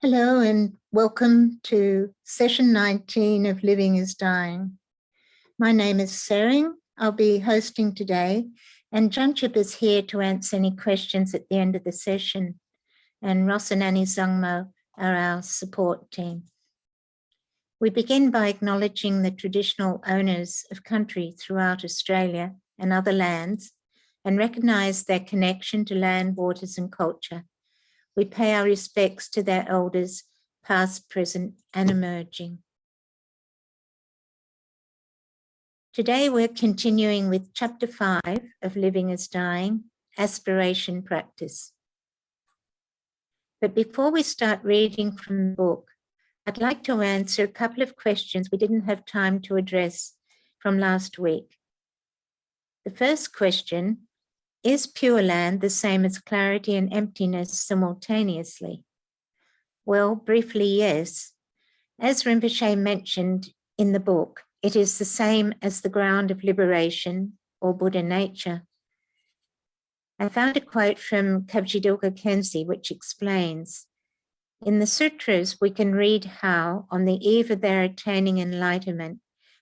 Hello and welcome to session 19 of Living is Dying. My name is Tsering. I'll be hosting today, and Jangchub is here to answer any questions at the end of the session. And Ross and Annie Zangmo are our support team. We begin by acknowledging the traditional owners of country throughout Australia and other lands and recognise their connection to land, waters and culture. We pay our respects to their elders, past, present, and emerging. Today, we're continuing with Chapter 5 of Living is Dying, Aspiration Practice. But before we start reading from the book, I'd like to answer a couple of questions we didn't have time to address from last week. The first question: is Pure Land the same as clarity and emptiness simultaneously? Well, briefly, yes. As Rinpoche mentioned in the book, it is the same as the ground of liberation or Buddha nature. I found a quote from Kabji Dilka Khenzi which explains, in the sutras, we can read how, on the eve of their attaining enlightenment,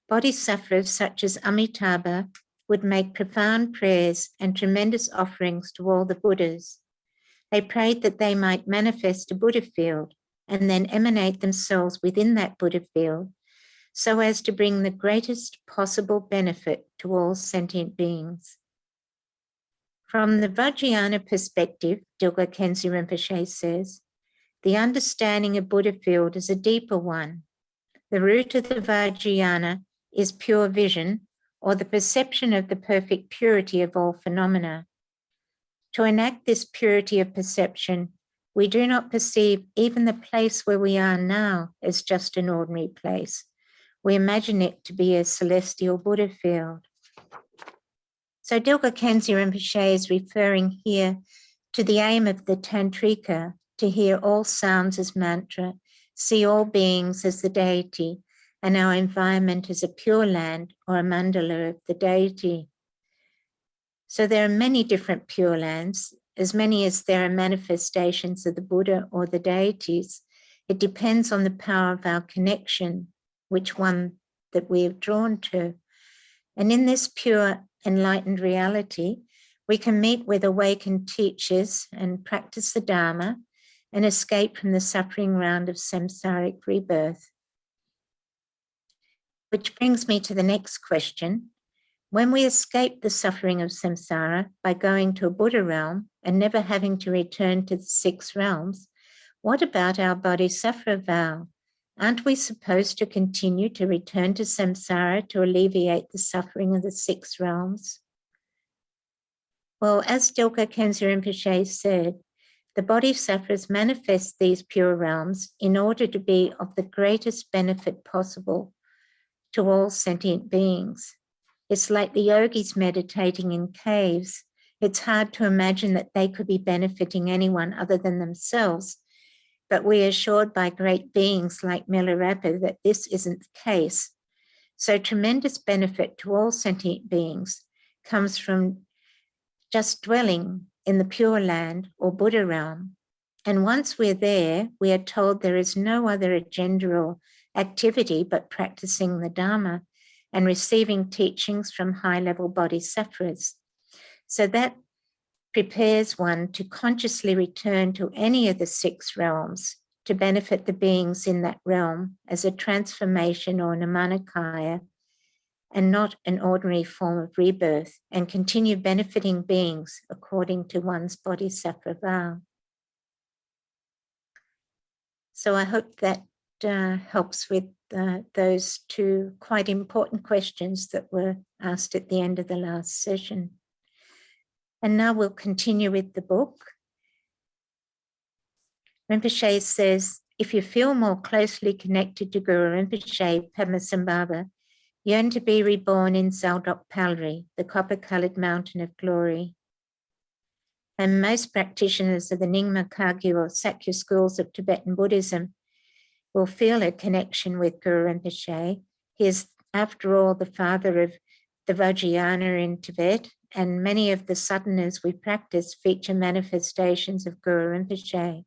bodhisattvas such as Amitabha would make profound prayers and tremendous offerings to all the Buddhas. They prayed that they might manifest a Buddha field and then emanate themselves within that Buddha field so as to bring the greatest possible benefit to all sentient beings. From the Vajrayana perspective, Dilka Khenzi Rinpoche says, the understanding of Buddha field is a deeper one. The root of the Vajrayana is pure vision, or the perception of the perfect purity of all phenomena. To enact this purity of perception, we do not perceive even the place where we are now as just an ordinary place. We imagine it to be a celestial Buddha field. So Dilka Khenzi Rinpoche is referring here to the aim of the Tantrika, to hear all sounds as mantra, see all beings as the deity, and our environment as a pure land or a mandala of the deity. So there are many different pure lands, as many as there are manifestations of the Buddha or the deities. It depends on the power of our connection, which one that we have drawn to. And in this pure enlightened reality, we can meet with awakened teachers and practice the Dharma and escape from the suffering round of samsaric rebirth. Which brings me to the next question. When we escape the suffering of samsara by going to a Buddha realm and never having to return to the 6 realms, what about our bodhisattva vow? Aren't we supposed to continue to return to samsara to alleviate the suffering of the 6 realms? Well, as Dilka Khenzi Rinpoche said, the bodhisattvas manifest these pure realms in order to be of the greatest benefit possible to all sentient beings. It's like the yogis meditating in caves. It's hard to imagine that they could be benefiting anyone other than themselves, but we are assured by great beings like Milarepa that this isn't the case. So tremendous benefit to all sentient beings comes from just dwelling in the Pure Land or Buddha realm. And once we're there, we are told there is no other agenda or activity but practicing the Dharma and receiving teachings from high-level bodhisattvas. So that prepares one to consciously return to any of the 6 realms to benefit the beings in that realm as a transformation or namanikaya and not an ordinary form of rebirth, and continue benefiting beings according to one's bodhisattva vow. So I hope that helps with those 2 quite important questions that were asked at the end of the last session. And now we'll continue with the book. Rinpoche says, if you feel more closely connected to Guru Rinpoche, Padmasambhava, yearn to be reborn in Zaldok Palri, the copper-coloured mountain of glory. And most practitioners of the Nyingma Kagyu or Sakya schools of Tibetan Buddhism will feel a connection with Guru Rinpoche. He is, after all, the father of the Vajrayana in Tibet, and many of the sadhanas we practice feature manifestations of Guru Rinpoche.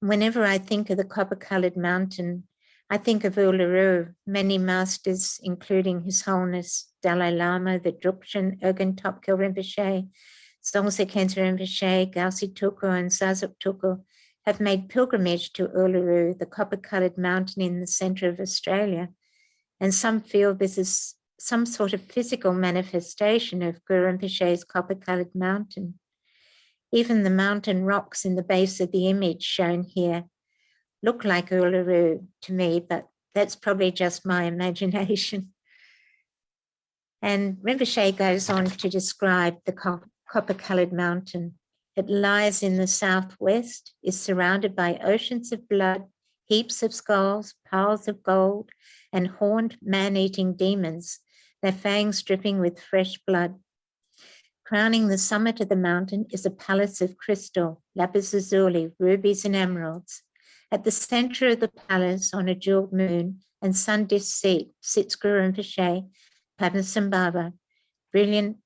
Whenever I think of the copper-coloured mountain, I think of Uluru. Many masters, including His Holiness Dalai Lama, the Drukchen Urgen Topkil Rinpoche, Songse Khensa Rinpoche, Gausi Tuku and Sazuk Tuku, have made pilgrimage to Uluru, the copper-coloured mountain in the centre of Australia. And some feel this is some sort of physical manifestation of Guru Rinpoche's copper-coloured mountain. Even the mountain rocks in the base of the image shown here look like Uluru to me, but that's probably just my imagination. And Rinpoche goes on to describe the copper-coloured mountain. It lies in the southwest, is surrounded by oceans of blood, heaps of skulls, piles of gold, and horned man-eating demons, their fangs dripping with fresh blood. Crowning the summit of the mountain is a palace of crystal, lapis lazuli, rubies and emeralds. At the center of the palace, on a jeweled moon and sun-disk seat, sits Guru Rinpoche, Padmasambhava, brilliant,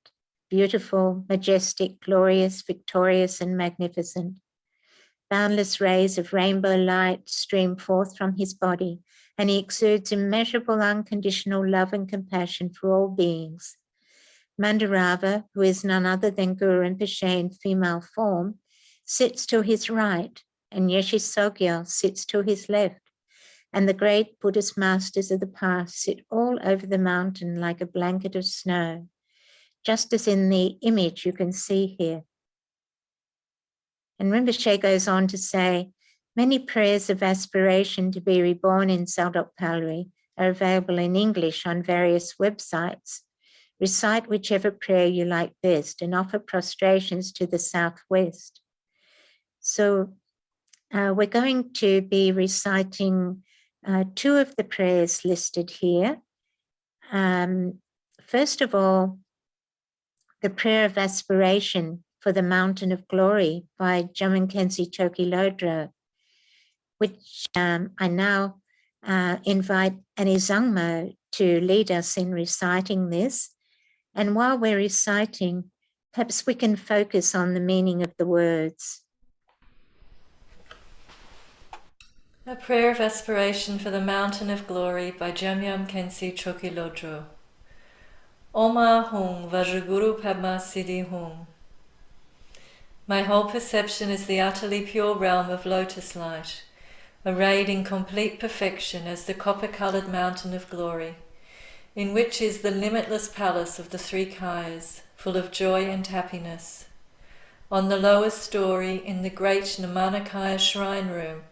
beautiful, majestic, glorious, victorious and magnificent. Boundless rays of rainbow light stream forth from his body, and he exudes immeasurable unconditional love and compassion for all beings. Mandarava, who is none other than Guru Rinpoche in female form, sits to his right, and Yeshe Sogyal sits to his left, and the great Buddhist masters of the past sit all over the mountain like a blanket of snow, just as in the image you can see here. And Rinpoche goes on to say, many prayers of aspiration to be reborn in Saldok Palri are available in English on various websites. Recite whichever prayer you like best and offer prostrations to the southwest. So we're going to be reciting two of the prayers listed here. First of all, the prayer of aspiration for the Mountain of Glory by Jamin Khensi Choki Lodro, which I now invite Annie Zangmo to lead us in reciting this. And while we're reciting, perhaps we can focus on the meaning of the words. A prayer of aspiration for the Mountain of Glory by Jamyam Khensi Choki Lodro. Oma Hung Vajraguru Padma Siddhi Hung. My whole perception is the utterly pure realm of lotus light, arrayed in complete perfection as the copper-coloured Mountain of Glory, in which is the limitless palace of the three Kayas, full of joy and happiness. On the lower story, in the great Namanikaya shrine room,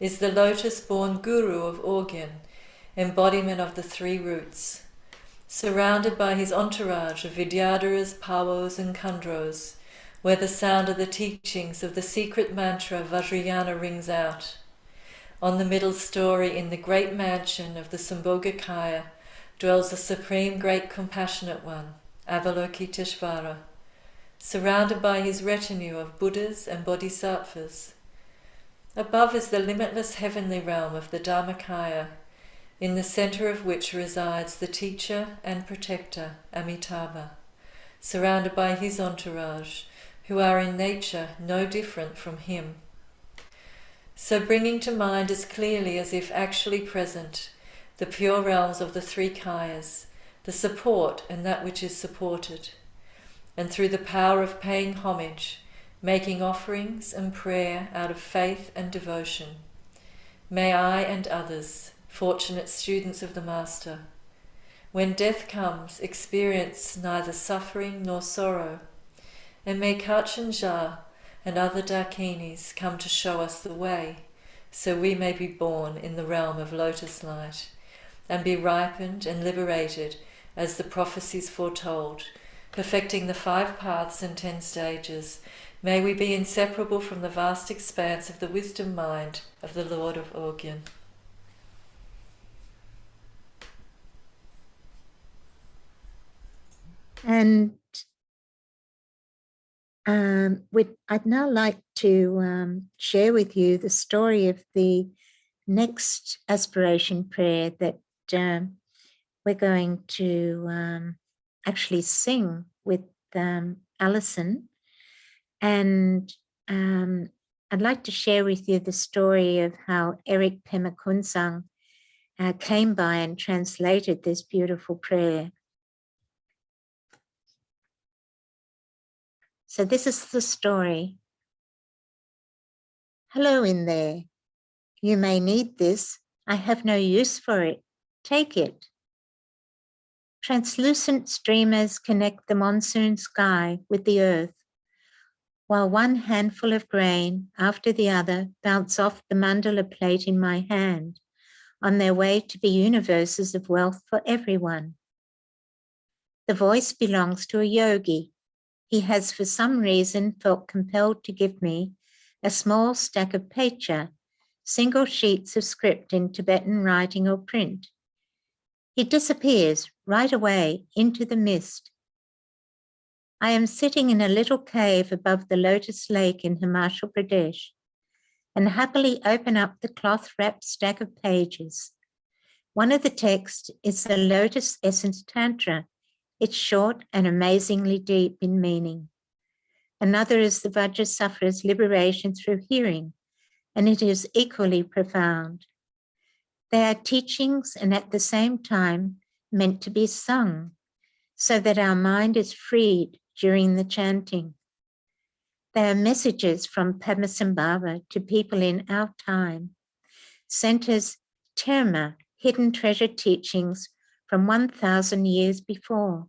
is the lotus-born Guru of Orgyen, embodiment of the three roots. Surrounded by his entourage of Vidyadharas, Pavos and Khandros, where the sound of the teachings of the secret mantra Vajrayana rings out. On the middle story, in the great mansion of the Sambhogakaya, dwells the Supreme Great Compassionate One, Avalokiteshvara, surrounded by his retinue of Buddhas and Bodhisattvas. Above is the limitless heavenly realm of the Dharmakaya, in the centre of which resides the teacher and protector, Amitabha, surrounded by his entourage, who are in nature no different from him. So bringing to mind as clearly as if actually present the pure realms of the three Kayas, the support and that which is supported, and through the power of paying homage, making offerings and prayer out of faith and devotion, may I and others, fortunate students of the Master, when death comes, experience neither suffering nor sorrow, and may Kachin Jah and other Dakinis come to show us the way, so we may be born in the realm of lotus light, and be ripened and liberated as the prophecies foretold, perfecting the 5 paths and 10 stages. May we be inseparable from the vast expanse of the wisdom mind of the Lord of Orgyen. And I'd now like to share with you the story of the next aspiration prayer that we're going to actually sing with Alison. And I'd like to share with you the story of how Eric Pema Kunsang came by and translated this beautiful prayer. So this is the story. Hello in there. You may need this. I have no use for it. Take it. Translucent streamers connect the monsoon sky with the earth, while one handful of grain after the other bounce off the mandala plate in my hand on their way to be universes of wealth for everyone. The voice belongs to a yogi. He has for some reason felt compelled to give me a small stack of pecha, single sheets of script in Tibetan writing or print. He disappears right away into the mist. I am sitting in a little cave above the Lotus Lake in Himachal Pradesh and happily open up the cloth-wrapped stack of pages. One of the texts is the Lotus Essence Tantra. It's short and amazingly deep in meaning. Another is the Vajrasattva's liberation through hearing, and it is equally profound. They are teachings and at the same time meant to be sung so that our mind is freed during the chanting. They are messages from Padmasambhava to people in our time, sent as terma, hidden treasure teachings from 1,000 years before.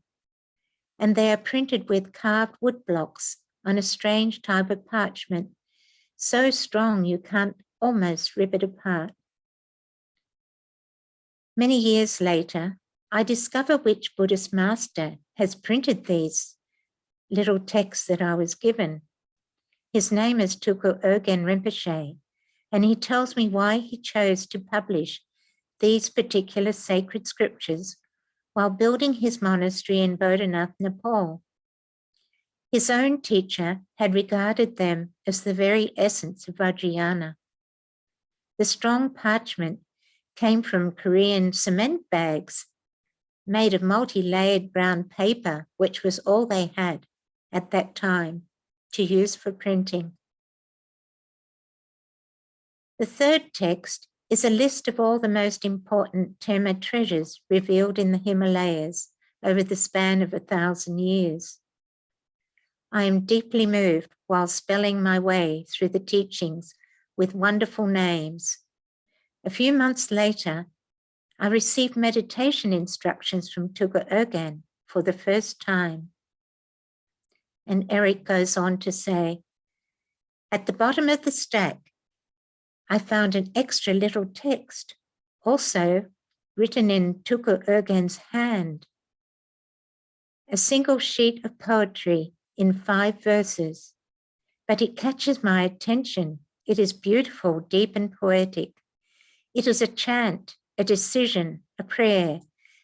And they are printed with carved wood blocks on a strange type of parchment, so strong you can't almost rip it apart. Many years later, I discover which Buddhist master has printed these little texts that I was given. His name is Tulku Urgyen Rinpoche, and he tells me why he chose to publish these particular sacred scriptures while building his monastery in Bodhanath, Nepal. His own teacher had regarded them as the very essence of Vajrayana. The strong parchment came from Korean cement bags made of multi-layered brown paper, which was all they had at that time to use for printing. The third text is a list of all the most important Terma treasures revealed in the Himalayas over the span of 1,000 years. I am deeply moved while spelling my way through the teachings with wonderful names. A few months later, I received meditation instructions from Tulku Urgyen for the first time. And Eric goes on to say, at the bottom of the stack, I found an extra little text, also written in Tulku Urgyen's hand. A single sheet of poetry in 5 verses, but it catches my attention. It is beautiful, deep and poetic. It is a chant, a decision, a prayer,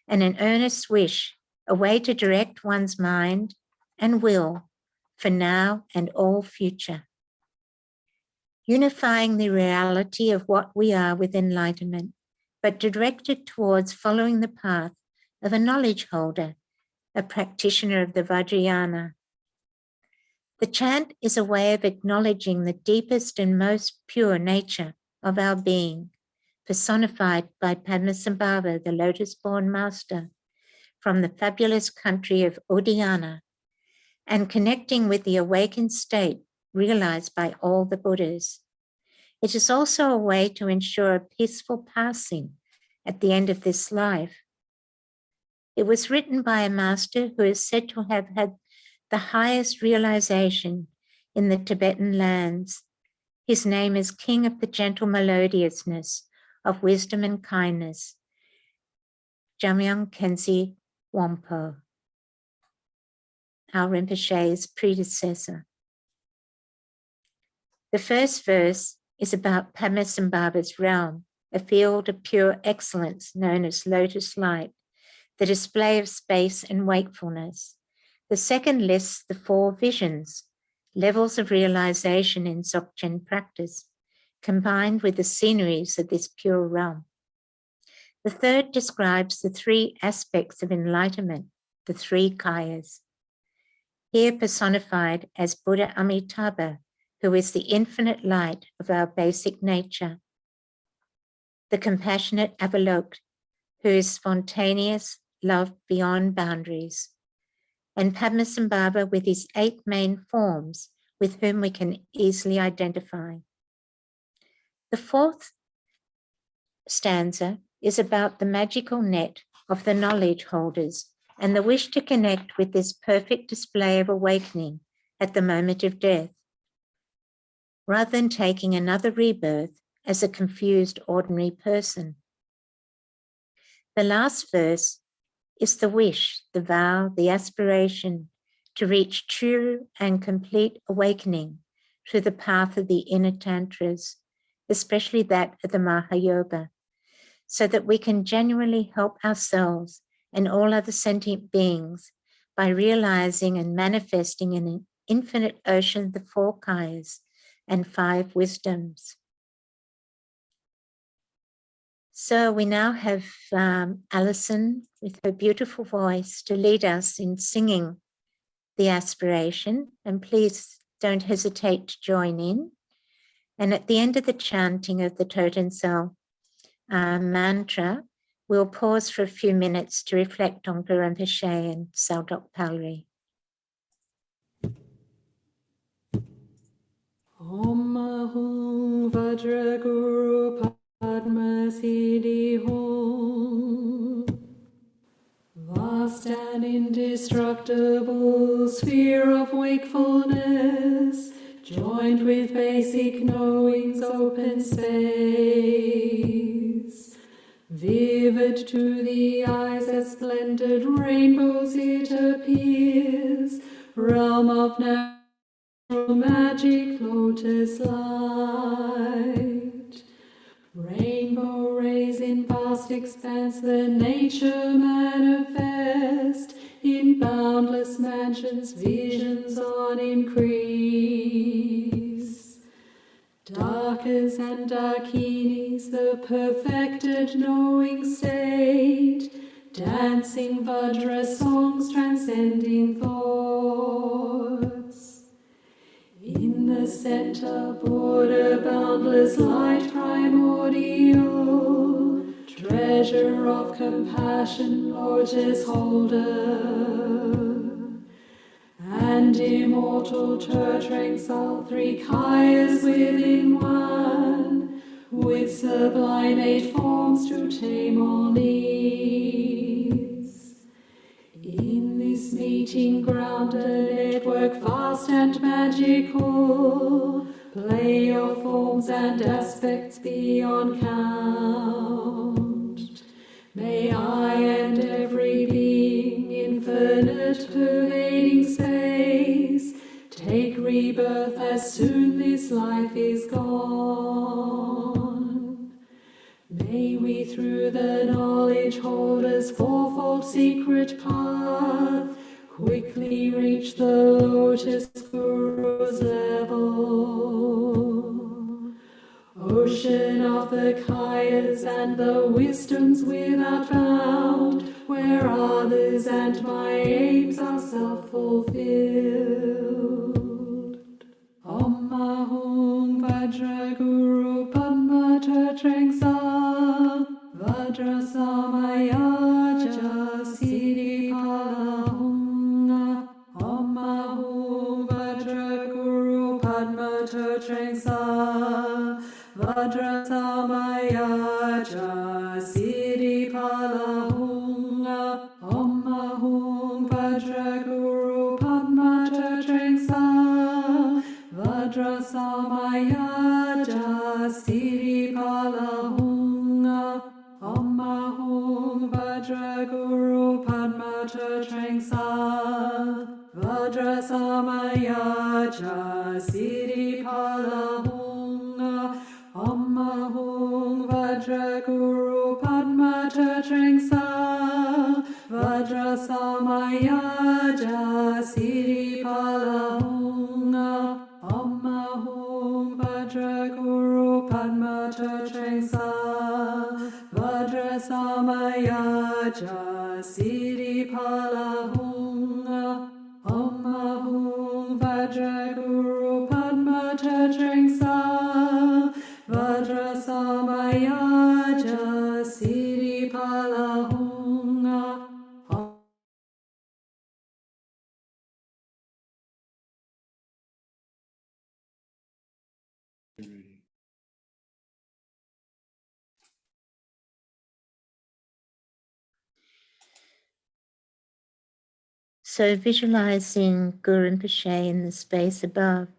and an earnest wish, a way to direct one's mind and will for now and all future. Unifying the reality of what we are with enlightenment, but directed towards following the path of a knowledge holder, a practitioner of the Vajrayana. The chant is a way of acknowledging the deepest and most pure nature of our being, personified by Padmasambhava, the lotus-born master, from the fabulous country of Udayana, and connecting with the awakened state realized by all the Buddhas. It is also a way to ensure a peaceful passing at the end of this life. It was written by a master who is said to have had the highest realization in the Tibetan lands. His name is King of the Gentle Melodiousness of Wisdom and Kindness, Jamyang Khyentse Wangpo, our Rinpoche's predecessor. The first verse is about Padmasambhava's realm, a field of pure excellence known as lotus light, the display of space and wakefulness. The second lists the 4 visions, levels of realization in Dzogchen practice, combined with the sceneries of this pure realm. The third describes the 3 aspects of enlightenment, the 3 kayas. Here personified as Buddha Amitabha, who is the infinite light of our basic nature, the compassionate Avalok, who is spontaneous love beyond boundaries, and Padmasambhava with his 8 main forms with whom we can easily identify. The 4th stanza is about the magical net of the knowledge holders and the wish to connect with this perfect display of awakening at the moment of death, rather than taking another rebirth as a confused ordinary person. The last verse is the wish, the vow, the aspiration to reach true and complete awakening through the path of the inner tantras, especially that of the Mahayoga, so that we can genuinely help ourselves and all other sentient beings by realizing and manifesting an infinite ocean of the 4 kayas and 5 wisdoms. So we now have Alison with her beautiful voice to lead us in singing the aspiration, and please don't hesitate to join in. And at the end of the chanting of the Totem Cell mantra, we'll pause for a few minutes to reflect on Guru Rinpoche and Saldok Palri. Om Ahung Vajra Guru Padma Siddhi Hum. Vast and indestructible sphere of wakefulness, joined with basic knowing's open space. Vivid to the eyes as splendid rainbows it appears, realm of natural magic lotus light. Rainbow rays in vast expanse the nature manifest, in boundless mansions visions on increase. Darkers and darkinis, the perfected knowing state, dancing Vajra songs transcending thoughts. In the center, Buddha, boundless light primordial, treasure of compassion, lotus holder, and immortal Turtranks, all 3 kayas within one, with sublime 8 forms to tame all needs. In this meeting ground, a network vast and magical, play of forms and aspects beyond count. May I and every being, infinite pervading space, take rebirth as soon this life is gone. May we through the knowledge holder's 4-fold secret path quickly reach the lotus guru's level. Ocean of the kayas and the wisdoms without bound, where others and my aims are self-fulfilled. Om Ahung Vajra Guru Padma Turtrangsa Vajra Samayaja Siddhi Palahunga. Om Ahung Vajra Guru Padma Turtrangsa Vajra Samayaja Siddhi Palahunga. Om Ahung Vajra Guru Padma Turtrangsa Vajra Samayaja Siddhi Palahunga. Om Ahung Vajra Guru Padma Turtrangsa Vajra Samayaja Siddhi Palahunga. Om Ahung Vajra Guru Padma Turtrangsa Vajra Samayaja Siddhi Palahunga. Om Ahung Vajra Guru Padma Turtrangsa Vajra Samayaja Siddhi Palahunga. Om Ahung Vajra Guru Padma Turtrangsa Hunga. So visualizing Guru Rinpoche in the space above,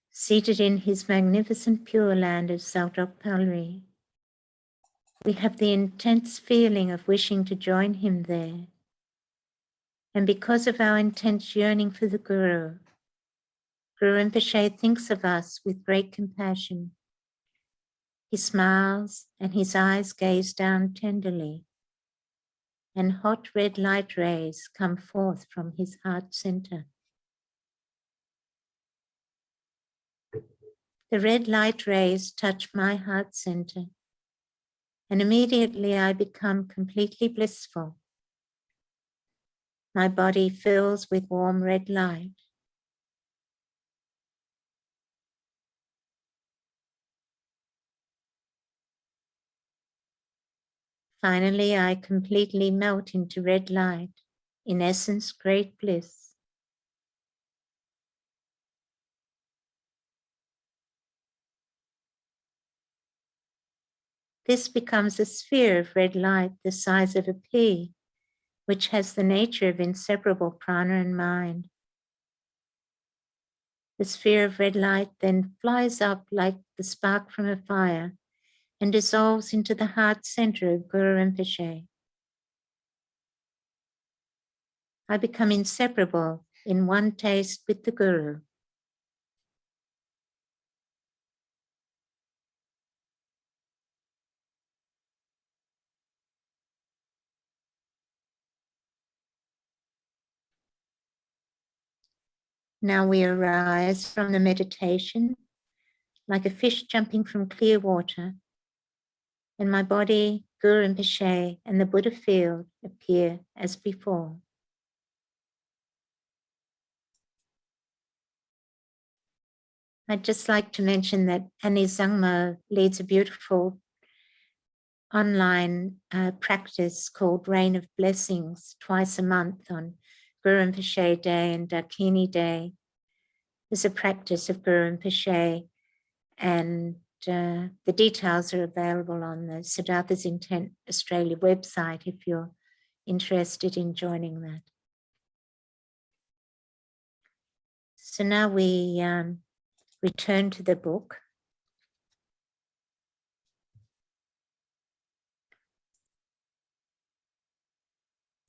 seated in his magnificent Pure Land of Saltok Palri, we have the intense feeling of wishing to join him there. And because of our intense yearning for the Guru, Guru Rinpoche thinks of us with great compassion. He smiles and his eyes gaze down tenderly, and hot red light rays come forth from his heart center. The red light rays touch my heart center, and immediately I become completely blissful. My body fills with warm red light. Finally, I completely melt into red light, in essence, great bliss. This becomes a sphere of red light the size of a pea, which has the nature of inseparable prana and mind. The sphere of red light then flies up like the spark from a fire and dissolves into the heart center of Guru Rinpoche. I become inseparable in one taste with the Guru. Now we arise from the meditation like a fish jumping from clear water, and my body, Guru Rinpoche, and the Buddha field appear as before. I'd just like to mention that Annie Zangmo leads a beautiful online practice called Rain of Blessings twice a month on Guru Rinpoche Day and Dakini Day. There's a practice of Guru Rinpoche, and the details are available on the Siddhartha's Intent Australia website if you're interested in joining that. So now we return to the book.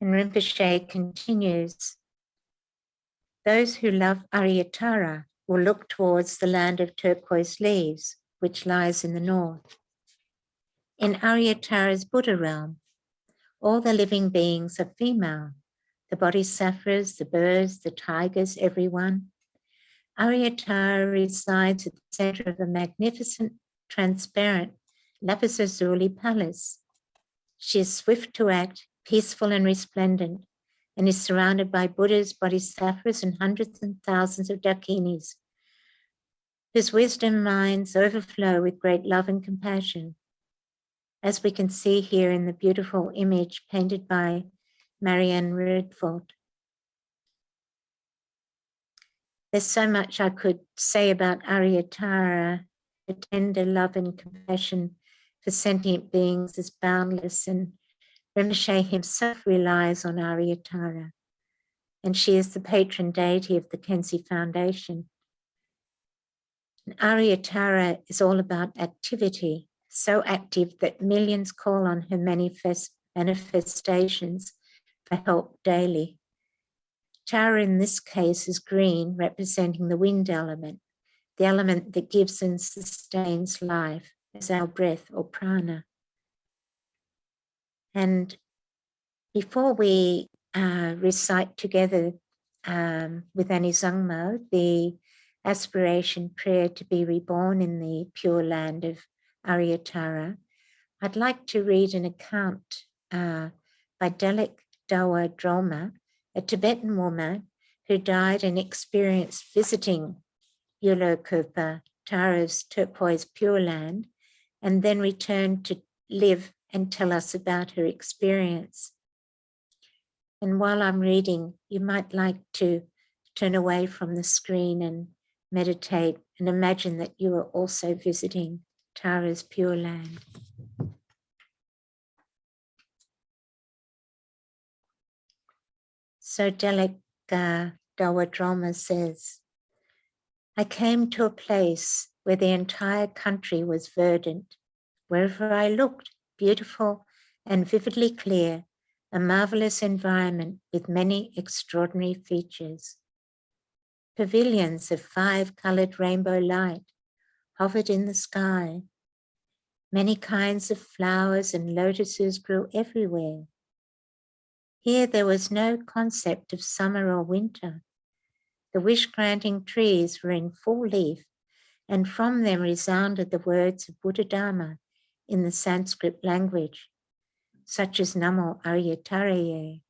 And Rinpoche continues, those who love Aryatara will look towards the land of turquoise leaves, which lies in the north. In Aryatara's Buddha realm, all the living beings are female, the bodhisattvas, the birds, the tigers, everyone. Aryatara resides at the center of a magnificent, transparent lapis lazuli palace. She is swift to act, peaceful and resplendent, and is surrounded by Buddhas, bodhisattvas, and hundreds and thousands of dakinis, whose wisdom minds overflow with great love and compassion, as we can see here in the beautiful image painted by Marianne Rudford. There's so much I could say about Aryatara. The tender love and compassion for sentient beings is boundless, and Rinpoche himself relies on Aryatara, and she is the patron deity of the Khensi Foundation. And Aryatara is all about activity, so active that millions call on her manifestations for help daily. Tara in this case is green, representing the wind element, the element that gives and sustains life as our breath or prana. And before we recite together with Annie Zangmo the aspiration prayer to be reborn in the pure land of Aryatara, I'd like to read an account by Delek Dawa Droma, a Tibetan woman who died and experienced visiting Yulokupa, Tara's turquoise pure land, and then returned to live and tell us about her experience. And while I'm reading, you might like to turn away from the screen and meditate and imagine that you are also visiting Tara's Pure Land. So Delek Dawadroma says, I came to a place where the entire country was verdant. Wherever I looked, beautiful and vividly clear, a marvelous environment with many extraordinary features. Pavilions of 5-colored rainbow light hovered in the sky. Many kinds of flowers and lotuses grew everywhere. Here there was no concept of summer or winter. The wish-granting trees were in full leaf, and from them resounded the words of Buddha Dharma in the Sanskrit language, such as Namo Arya Taraye.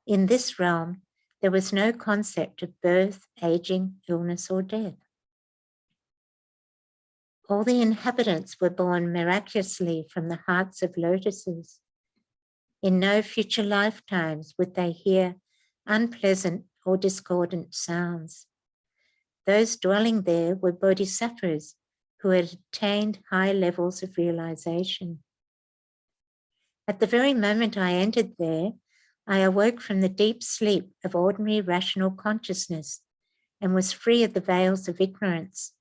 In this realm, there was no concept of birth, aging, illness, or death. All the inhabitants were born miraculously from the hearts of lotuses. In no future lifetimes would they hear unpleasant or discordant sounds. Those dwelling there were bodhisattvas who had attained high levels of realization. At the very moment I entered there, I awoke from the deep sleep of ordinary rational consciousness and was free of the veils of ignorance.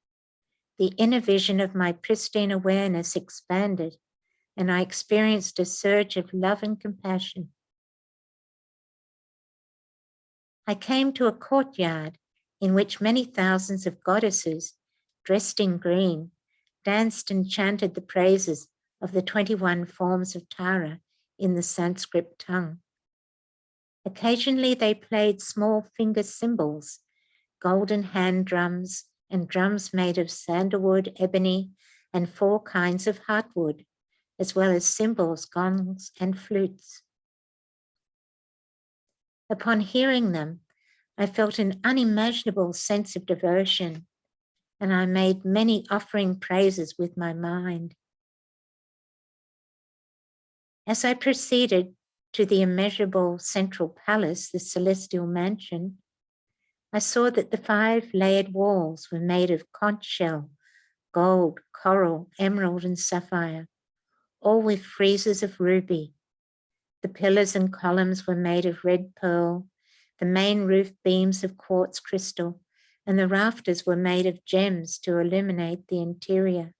The inner vision of my pristine awareness expanded, and I experienced a surge of love and compassion. I came to a courtyard in which many thousands of goddesses, dressed in green, danced and chanted the praises of the 21 forms of Tara in the Sanskrit tongue. Occasionally they played small finger cymbals, golden hand drums, and drums made of sandalwood, ebony, and 4 kinds of heartwood, as well as cymbals, gongs, and flutes. Upon hearing them, I felt an unimaginable sense of devotion, and I made many offering praises with my mind. As I proceeded to the immeasurable central palace, the celestial mansion, I saw that the 5 layered walls were made of conch shell, gold, coral, emerald, and sapphire, all with friezes of ruby. The pillars and columns were made of red pearl, the main roof beams of quartz crystal, and the rafters were made of gems to illuminate the interior.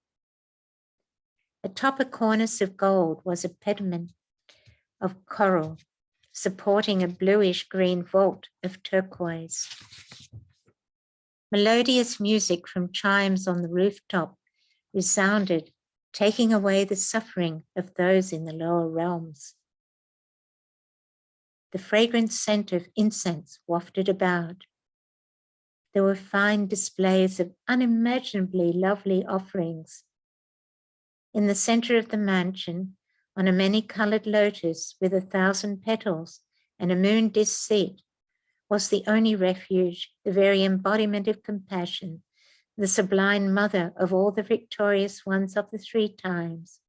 Atop a cornice of gold was a pediment of coral, supporting a bluish-green vault of turquoise. Melodious music from chimes on the rooftop resounded, taking away the suffering of those in the lower realms. The fragrant scent of incense wafted about. There were fine displays of unimaginably lovely offerings. In the center of the mansion, on a many-colored lotus with 1,000 petals and a moon disk seat, was the only refuge, the very embodiment of compassion, the sublime mother of all the victorious ones of the 3 times,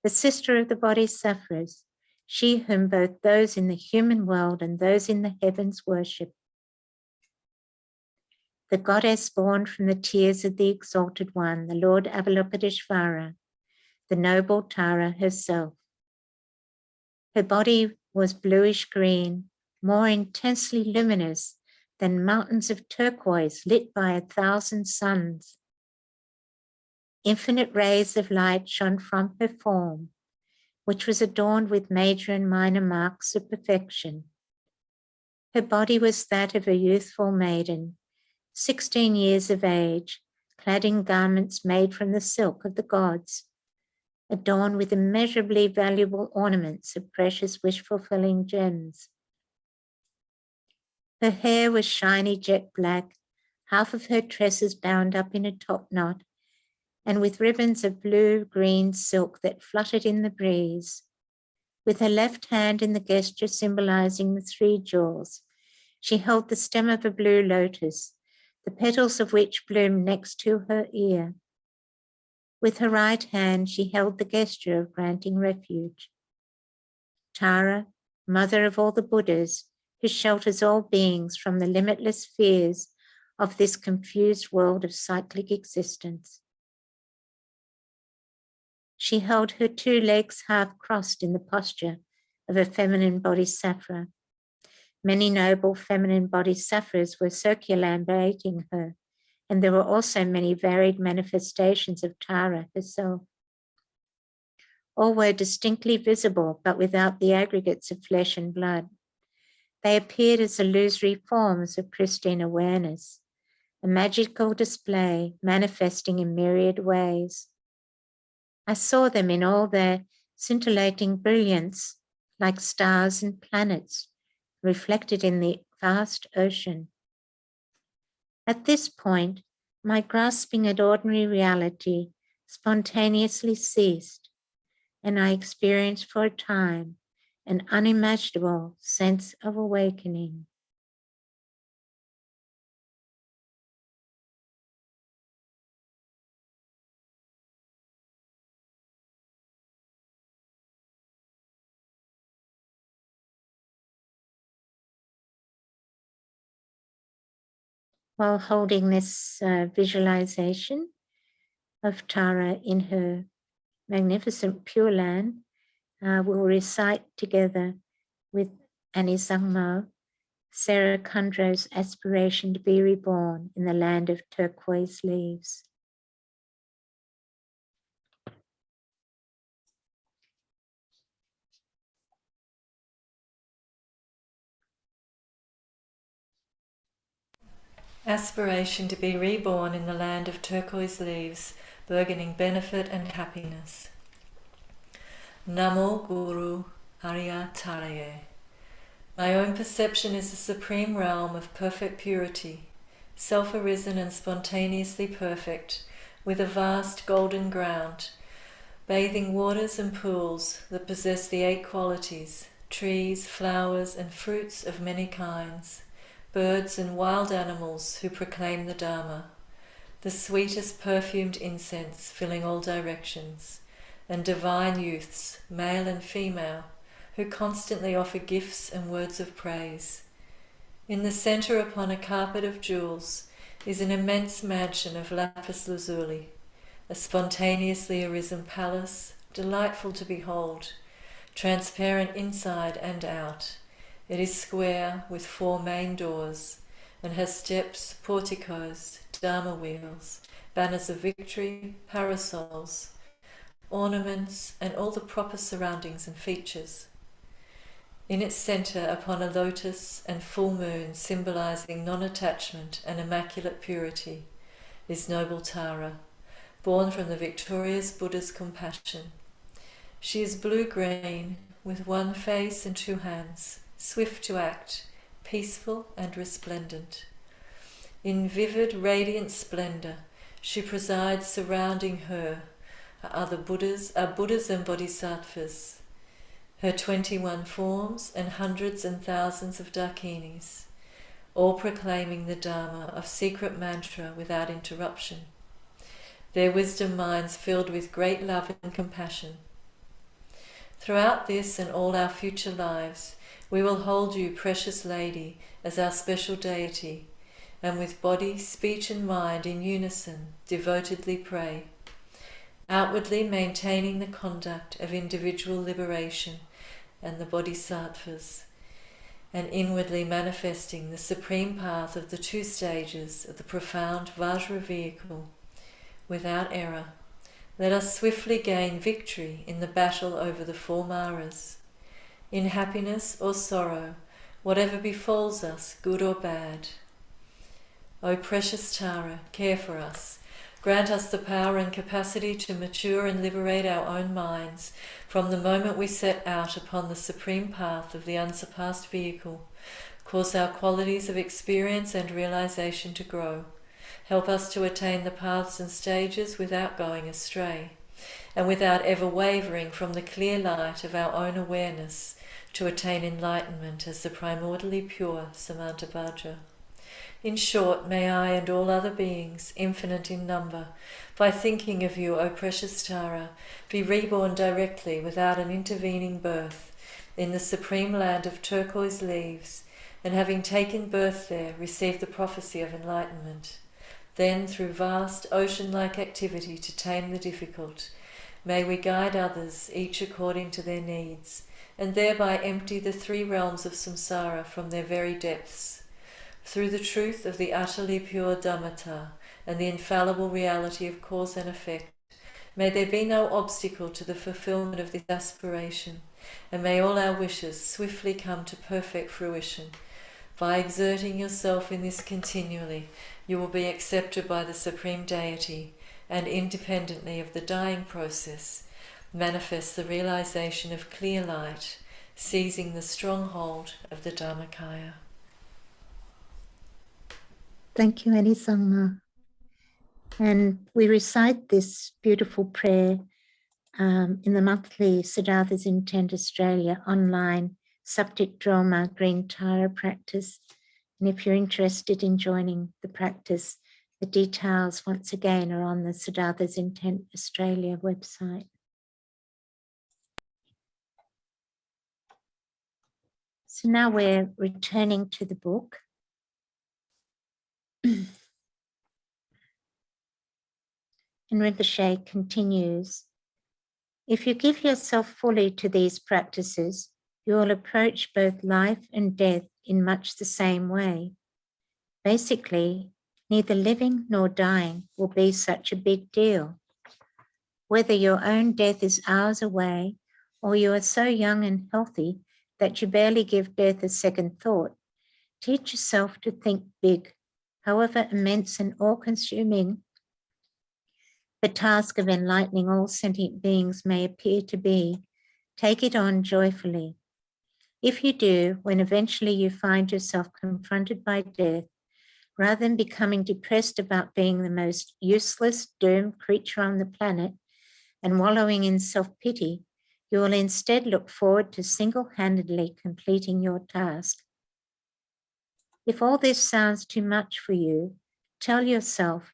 the sister of the bodhisattvas, she whom both those in the human world and those in the heavens worship. The goddess born from the tears of the exalted one, the Lord Avalokiteshvara, the noble Tara herself. Her body was bluish-green, more intensely luminous than mountains of turquoise lit by 1,000 suns. Infinite rays of light shone from her form, which was adorned with major and minor marks of perfection. Her body was that of a youthful maiden, 16 years of age, clad in garments made from the silk of the gods, adorned with immeasurably valuable ornaments of precious wish-fulfilling gems. Her hair was shiny jet black, half of her tresses bound up in a top knot, and with ribbons of blue-green silk that fluttered in the breeze. With her left hand in the gesture symbolizing the 3 jewels, she held the stem of a blue lotus, the petals of which bloomed next to her ear. With her right hand, she held the gesture of granting refuge. Tara, mother of all the Buddhas, who shelters all beings from the limitless fears of this confused world of cyclic existence. She held her two legs half crossed in the posture of a feminine bodhisattva. Many noble feminine bodhisattvas were circumambulating her, and there were also many varied manifestations of Tara herself. All were distinctly visible, but without the aggregates of flesh and blood. They appeared as illusory forms of pristine awareness, a magical display manifesting in myriad ways. I saw them in all their scintillating brilliance, like stars and planets, reflected in the vast ocean. At this point, my grasping at ordinary reality spontaneously ceased, and I experienced for a time an unimaginable sense of awakening. While holding this visualization of Tara in her magnificent Pure Land, we'll recite together with Annie Sangmo, Sarah Kundro's Aspiration to be Reborn in the Land of Turquoise Leaves. Aspiration to be reborn in the land of turquoise leaves, burgeoning benefit and happiness. Namo Guru Arya Taraye. My own perception is a supreme realm of perfect purity, self-arisen and spontaneously perfect, with a vast golden ground, bathing waters and pools that possess the 8 qualities, trees, flowers, and fruits of many kinds, birds and wild animals who proclaim the Dharma, the sweetest perfumed incense filling all directions, and divine youths, male and female, who constantly offer gifts and words of praise. In the center, upon a carpet of jewels, is an immense mansion of lapis lazuli, a spontaneously arisen palace, delightful to behold, transparent inside and out. It is square with 4 main doors and has steps, porticos, dharma wheels, banners of victory, parasols, ornaments, and all the proper surroundings and features. In its center, upon a lotus and full moon symbolizing non-attachment and immaculate purity, is noble Tara, born from the victorious Buddha's compassion. She is blue-green, with 1 face and 2 hands, swift to act, peaceful and resplendent. In vivid, radiant splendor, she presides. Surrounding her are Buddhas and Bodhisattvas, her 21 forms and hundreds and thousands of dakinis, all proclaiming the Dharma of secret mantra without interruption, their wisdom minds filled with great love and compassion. Throughout this and all our future lives, we will hold you, precious Lady, as our special deity, and with body, speech and mind in unison, devotedly pray, outwardly maintaining the conduct of individual liberation and the Bodhisattvas, and inwardly manifesting the supreme path of the 2 stages of the profound Vajra vehicle, without error. Let us swiftly gain victory in the battle over the 4 Maras. In happiness or sorrow, whatever befalls us, good or bad. O precious Tara, care for us. Grant us the power and capacity to mature and liberate our own minds from the moment we set out upon the supreme path of the unsurpassed vehicle. Cause our qualities of experience and realization to grow. Help us to attain the paths and stages without going astray, and without ever wavering from the clear light of our own awareness to attain enlightenment as the primordially pure Samantabhadra. In short, may I and all other beings, infinite in number, by thinking of you, O precious Tara, be reborn directly without an intervening birth in the supreme land of turquoise leaves, and having taken birth there, receive the prophecy of enlightenment. Then, through vast ocean-like activity to tame the difficult, may we guide others, each according to their needs, and thereby empty the 3 realms of samsara from their very depths. Through the truth of the utterly pure Dhammatta and the infallible reality of cause and effect, may there be no obstacle to the fulfillment of this aspiration, and may all our wishes swiftly come to perfect fruition. By exerting yourself in this continually, you will be accepted by the Supreme Deity, and independently of the dying process, manifest the realization of clear light, seizing the stronghold of the Dharmakaya. Thank you, Anisangma. And we recite this beautiful prayer in the monthly Siddhartha's Intent Australia online subject drama Green Tara practice. And if you're interested in joining the practice, the details once again are on the Siddhartha's Intent Australia website. So now we're returning to the book. And Rinpoche continues, if you give yourself fully to these practices, you will approach both life and death in much the same way. Basically, neither living nor dying will be such a big deal. Whether your own death is hours away or you are so young and healthy that you barely give death a second thought, teach yourself to think big, however immense and all-consuming the task of enlightening all sentient beings may appear to be. Take it on joyfully. If you do, when eventually you find yourself confronted by death, rather than becoming depressed about being the most useless, doomed creature on the planet and wallowing in self-pity, you will instead look forward to single-handedly completing your task. If all this sounds too much for you, tell yourself,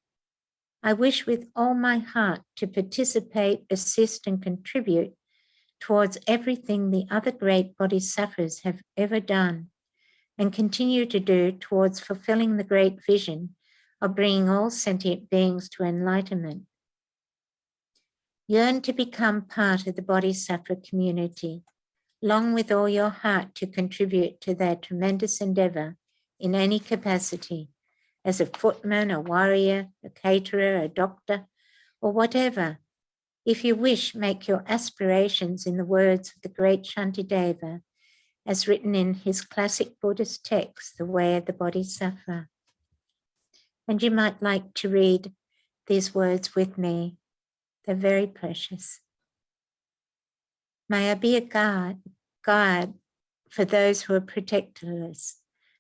I wish with all my heart to participate, assist, and contribute towards everything the other great bodhisattvas have ever done and continue to do towards fulfilling the great vision of bringing all sentient beings to enlightenment. Yearn to become part of the bodhisattva community. Long with all your heart to contribute to their tremendous endeavor in any capacity, as a footman, a warrior, a caterer, a doctor, or whatever. If you wish, make your aspirations in the words of the great Shantideva, as written in his classic Buddhist text, The Way of the Bodhisattva. And you might like to read these words with me. They're very precious. May I be a guide for those who are protectorless,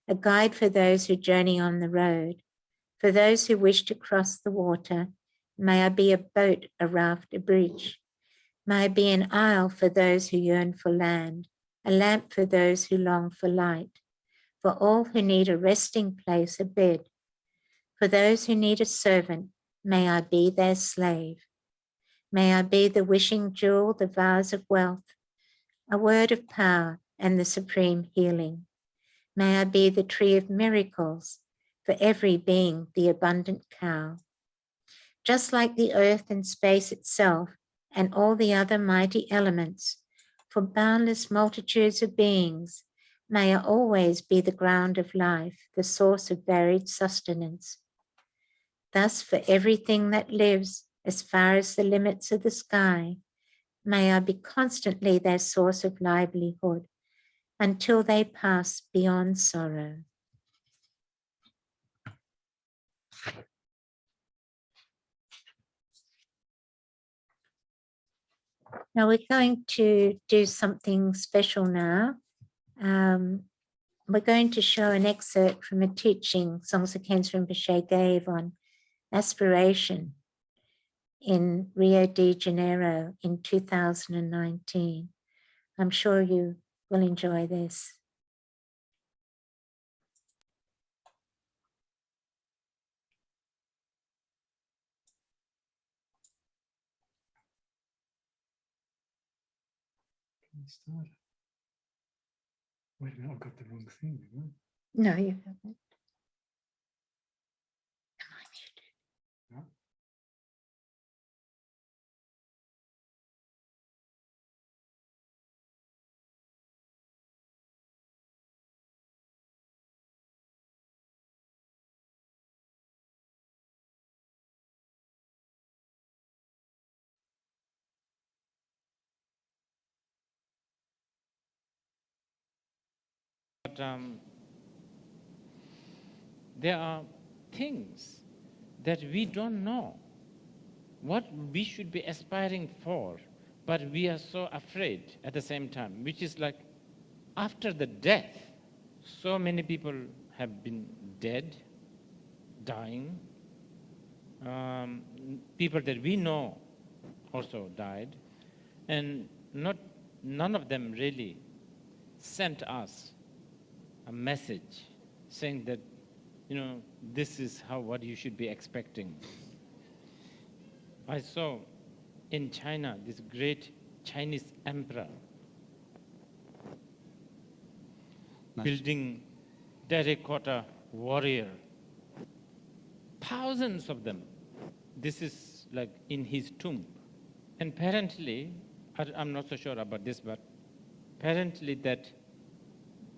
a guide for those who journey on the road. For those who wish to cross the water, may I be a boat, a raft, a bridge. May I be an isle for those who yearn for land, a lamp for those who long for light, for all who need a resting place, a bed. For those who need a servant, may I be their slave. May I be the wishing jewel, the vase of wealth, a word of power and the supreme healing. May I be the tree of miracles, for every being the abundant cow. Just like the earth and space itself and all the other mighty elements, for boundless multitudes of beings, may I always be the ground of life, the source of varied sustenance. Thus for everything that lives as far as the limits of the sky, may I be constantly their source of livelihood until they pass beyond sorrow. Now we're going to do something special now. We're going to show an excerpt from a teaching Songtse Khensa Rinpoche gave on aspiration in Rio de Janeiro in 2019. I'm sure you will enjoy this. samsara. Wait a minute, I've got the wrong thing. Haven't No, you haven't. I? No? But there are things that we don't know what we should be aspiring for, but we are so afraid at the same time, which is like after the death, so many people have been dead, dying. People that we know also died, and none of them really sent us a message saying that, this is what you should be expecting. I saw in China this great Chinese emperor building terracotta warrior, thousands of them. This is like in his tomb. And apparently, I'm not so sure about this, but apparently that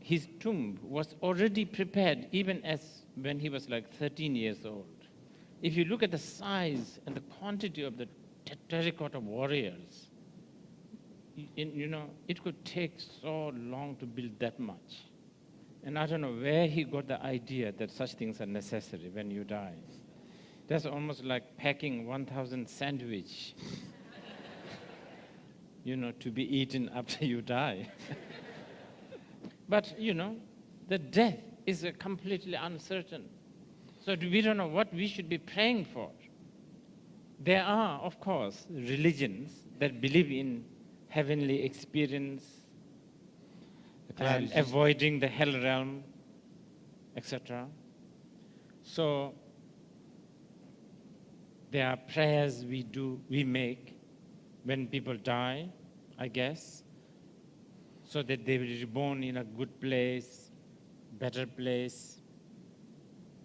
his tomb was already prepared even as when he was like 13 years old. If you look at the size and the quantity of the terracotta warriors, it could take so long to build that much. And I don't know where he got the idea that such things are necessary when you die. That's almost like packing 1,000 sandwich, to be eaten after you die. But, the death is completely uncertain. So we don't know what we should be praying for. There are, of course, religions that believe in heavenly experience, and avoiding the hell realm, etc. So there are prayers we make when people die, I guess, so that they will be reborn in a good place, better place.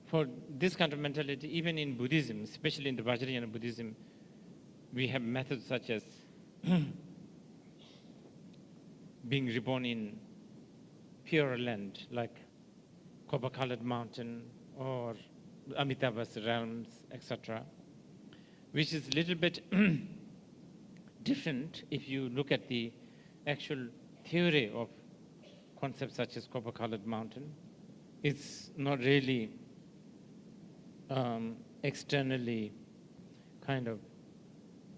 For this kind of mentality, even in Buddhism, especially in the Vajrayana Buddhism, we have methods such as being reborn in pure land, like copper-colored mountain or Amitabha's realms, etc., which is a little bit different if you look at the actual theory of concepts such as copper-colored mountain. It's not really externally kind of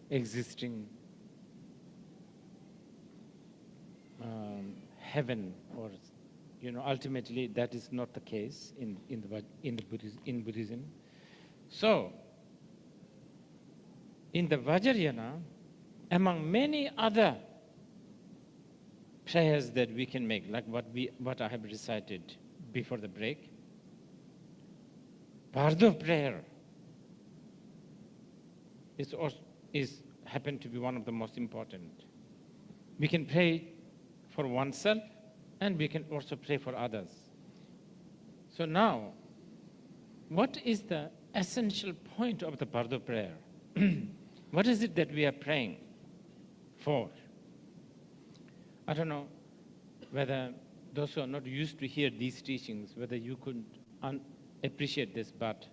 existing heaven, or ultimately that is not the case in Buddhism. So in the Vajrayana, among many other prayers that we can make, like what I have recited before the break, Bhardo prayer is happened to be one of the most important. We can pray for oneself, and we can also pray for others. So now, what is the essential point of the Bhardo prayer? What is it that we are praying for? I don't know whether those who are not used to hear these teachings, whether you could appreciate this, but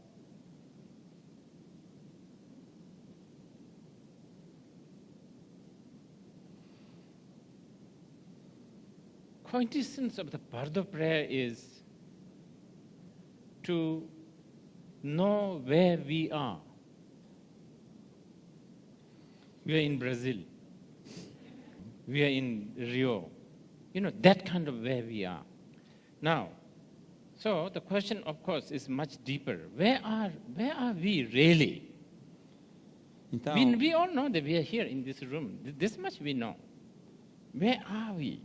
quintessence of the Bhardo prayer is to know where we are. We are in Brazil. We are in Rio. That kind of where we are. Now, so the question, of course, is much deeper. Where are we really? Então, We all know that we are here in this room. This much we know. Where are we?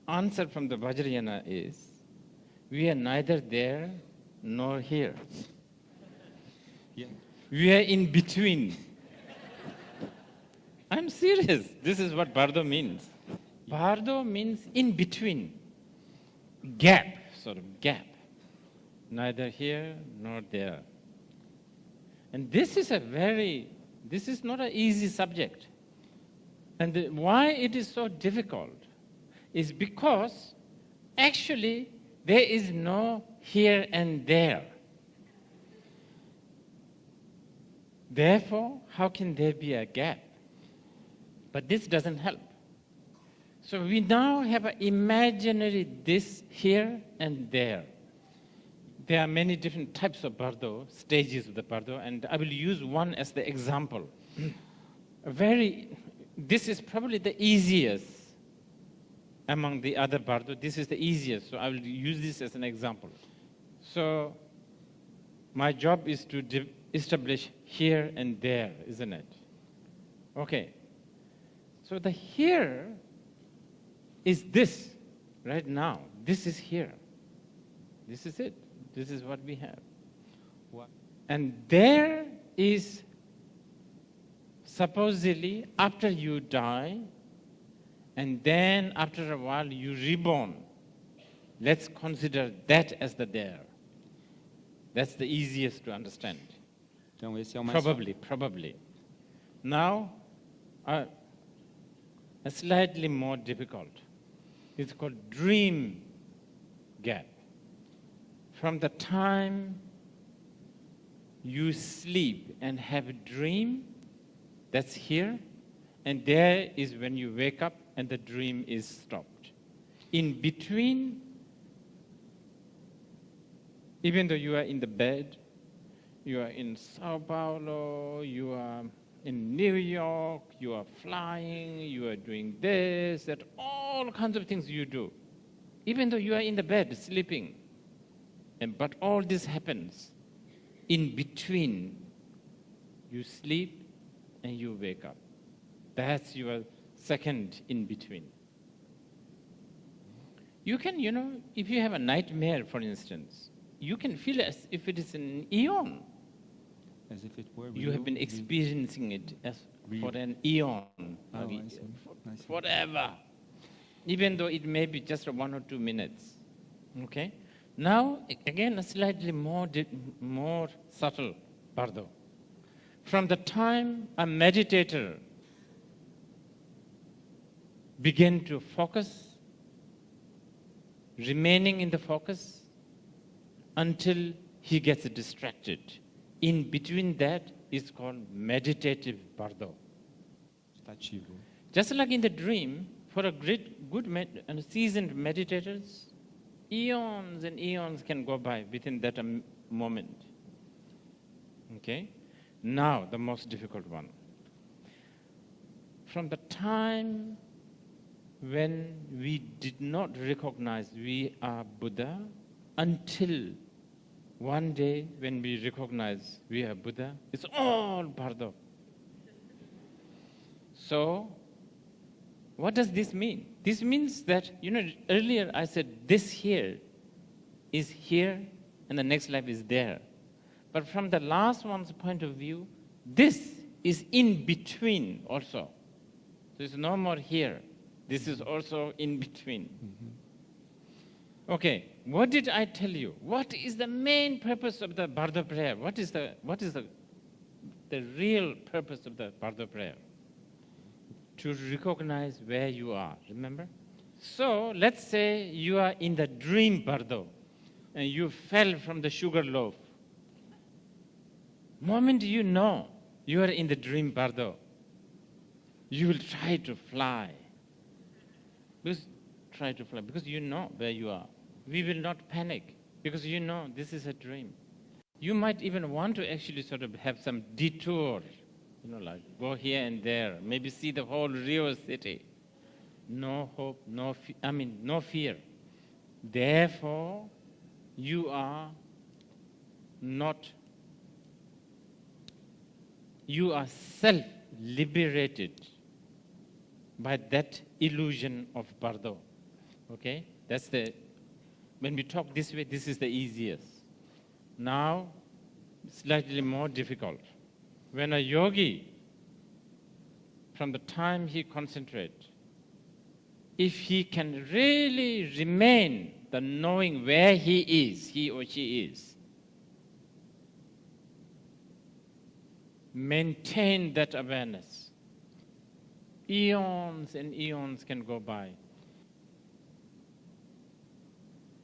Answer from the Vajrayana is, we are neither there nor here. yeah. We are in between. I'm serious. This is what Bhardo means. Bardo means in between, gap, sort of gap, neither here nor there. And this is not an easy subject. And why it is so difficult is because actually there is no here and there. Therefore, how can there be a gap? But this doesn't help. So we now have an imaginary this here and there. There are many different types of bardo, stages of the bardo, and I will use one as the example. This is probably the easiest among the other bardo. This is the easiest, so I will use this as an example. So my job is to establish here and there, isn't it? Okay. So the here is this right now. This is here. This is it. This is what we have. And there is supposedly after you die, and then after a while you reborn. Let's consider that as the there. That's the easiest to understand. Então esse é o mais Probably. Now, a slightly more difficult. It's called dream gap. From the time you sleep and have a dream, that's here, and there is when you wake up and the dream is stopped. In between, even though you are in the bed, you are in Sao Paulo, you are in New York, you are flying, you are doing this, that, all kinds of things you do. Even though you are in the bed sleeping, but all this happens in between. You sleep and you wake up. That's your second in between. You can, if you have a nightmare, for instance, you can feel as if it is an eon. As if it were real. You have been experiencing it as for an eon, forever, even though it may be just 1 or 2 minutes. Okay? Now, again, a slightly more subtle bardo. From the time a meditator begins to focus, remaining in the focus until he gets distracted. In between that is called meditative bardo. Stativo. Just like in the dream, for a good and seasoned meditators, eons and eons can go by within that moment. Okay? Now, the most difficult one. From the time when we did not recognize we are Buddha until one day when we recognize we are Buddha, it's all bardo. So, what does this mean? This means that, earlier I said this here is here and the next life is there. But from the last one's point of view, this is in between also. There's no more here. This is also in between. Mm-hmm. Okay, what did I tell you? What is the main purpose of the bardo prayer? What is the real purpose of the bardo prayer? To recognize where you are, remember? So let's say you are in the dream bardo and you fell from the sugar loaf. Moment you know you are in the dream bardo, you will try to fly. Because you know where you are. We will not panic because you know this is a dream. You might even want to actually sort of have some detour, like go here and there, maybe see the whole Rio city. No hope, no fear. Therefore, you are self-liberated by that illusion of bardo. Okay? When we talk this way, this is the easiest. Now, slightly more difficult. When a yogi, from the time he concentrates, if he can really remain the knowing where he or she is, maintain that awareness, eons and eons can go by.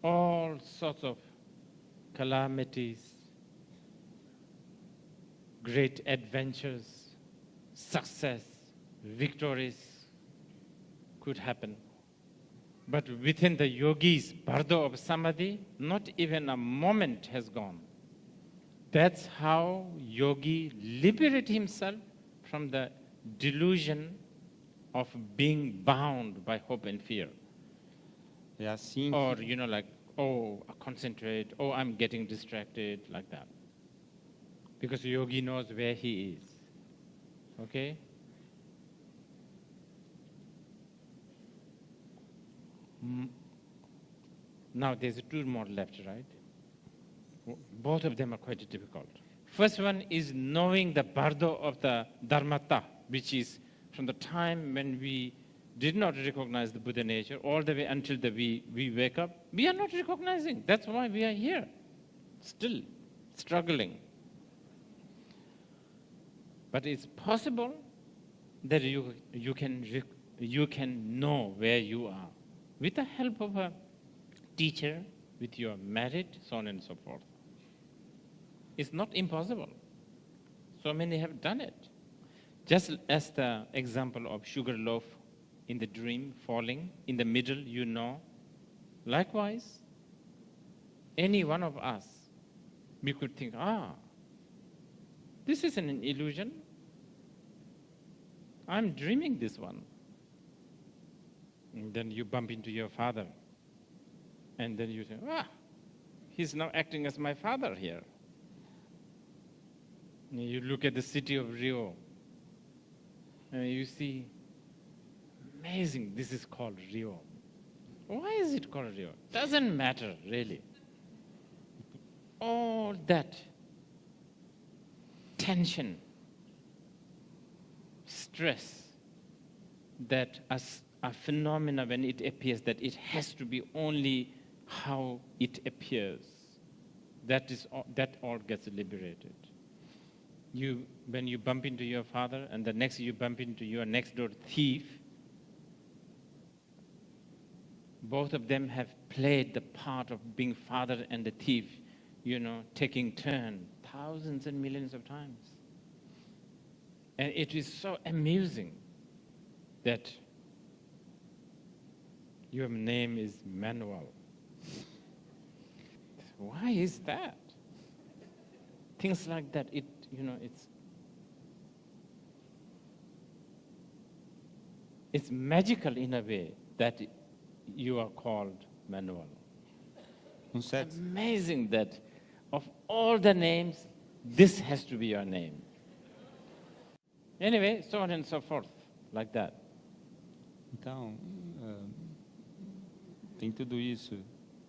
All sorts of calamities, great adventures, success, victories could happen. But within the yogi's bardo of samadhi, not even a moment has gone. That's how yogi liberates himself from the delusion of being bound by hope and fear. É assim Or, que, like, oh, concentrate, oh, I'm getting distracted, like that. Because yogi knows where he is. Okay? Now there's two more left, right? Both of them are quite difficult. First one is knowing the bardo of the dharmata, which is from the time when we did not recognize the Buddha nature all the way until we wake up. We are not recognizing. That's why we are here, still struggling. But it's possible that you can know where you are with the help of a teacher, with your merit, so on and so forth. It's not impossible. So many have done it. Just as the example of sugar loaf in the dream falling in the middle, you know. Likewise, any one of us, we could think, this is an illusion. I'm dreaming this one. And then you bump into your father. And then you say, he's now acting as my father here. And you look at the city of Rio, and you see, amazing, this is called Rio. Why is it called Rio? Doesn't matter, really. All that tension, stress, that as a phenomena when it appears, that it has to be only how it appears, that all gets liberated. When you bump into your father, and the next you bump into your next door thief, both of them have played the part of being father and the thief, taking turn thousands and millions of times. And it is so amusing that your name is Manuel. Why is that? Things like that, it's magical in a way that you are called Manuel. It's amazing that of all the names, this has to be your name. Anyway, so on and so forth, like that. Então, tem tudo isso.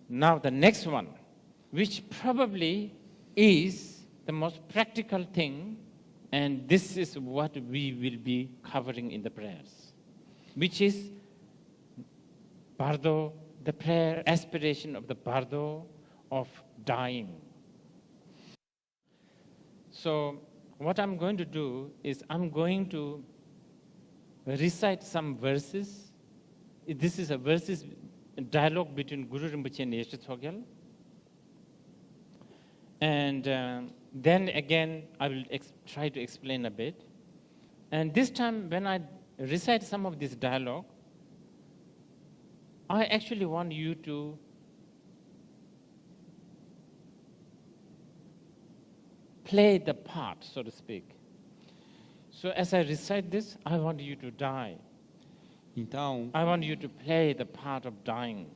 Now the next one, which probably is the most practical thing, and this is what we will be covering in the prayers, which is bardo, the prayer aspiration of the bardo of dying. So what I'm going to do is I'm going to recite some verses. This is a verses dialogue between Guru Rinpoche and Yeshe Tsogyal. And then again, I will try to explain a bit. And this time, when I recite some of this dialogue, I actually want you to play the part, so to speak. So as I recite this, I want you to die. Então, I want you to play the part of dying.